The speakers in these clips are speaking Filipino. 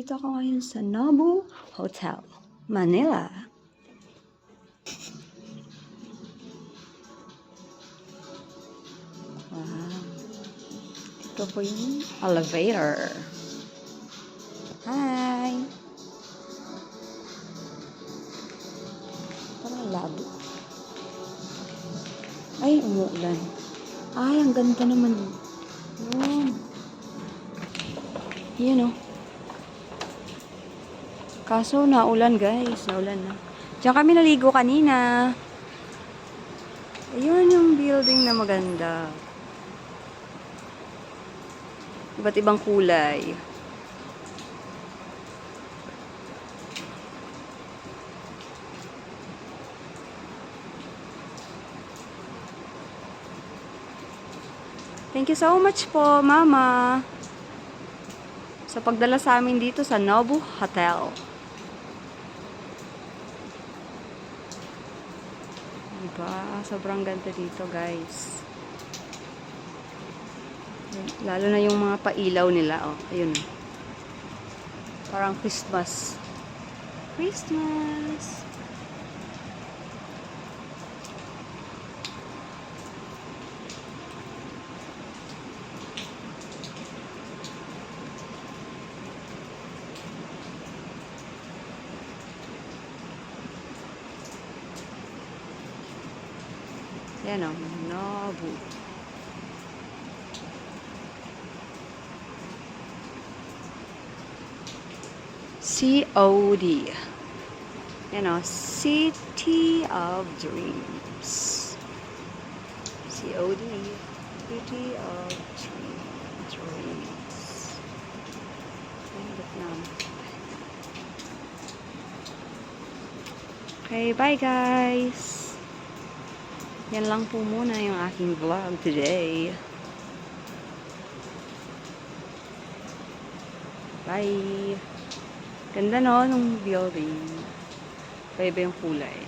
Dito ako ngayon sa Nobu Hotel, Manila. Wow. Ito po yung elevator. Hi! Parang labo. Ay, umuulan. Ay, ang ganda naman. Yun. Yun o. Kaso, naulan guys. Naulan na. Diyan kami naligo kanina. Ayun yung building na maganda. Iba't ibang kulay. Thank you so much po, Mama, sa pagdala sa amin dito sa Nobu Hotel. Diba? Sobrang ganda dito, guys. Lalo na yung mga pailaw nila, oh. Ayun. Parang Christmas. Christmas! Yan o, Nobu. COD. Yan o, City of Dreams. COD. City of Dreams. Vietnam. Okay, bye guys. Yan lang po muna yung aking vlog today. Bye! Ganda no, nung building. Iba yung kulay.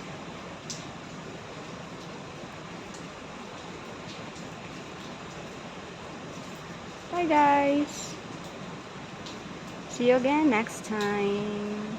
Bye guys! See you again next time.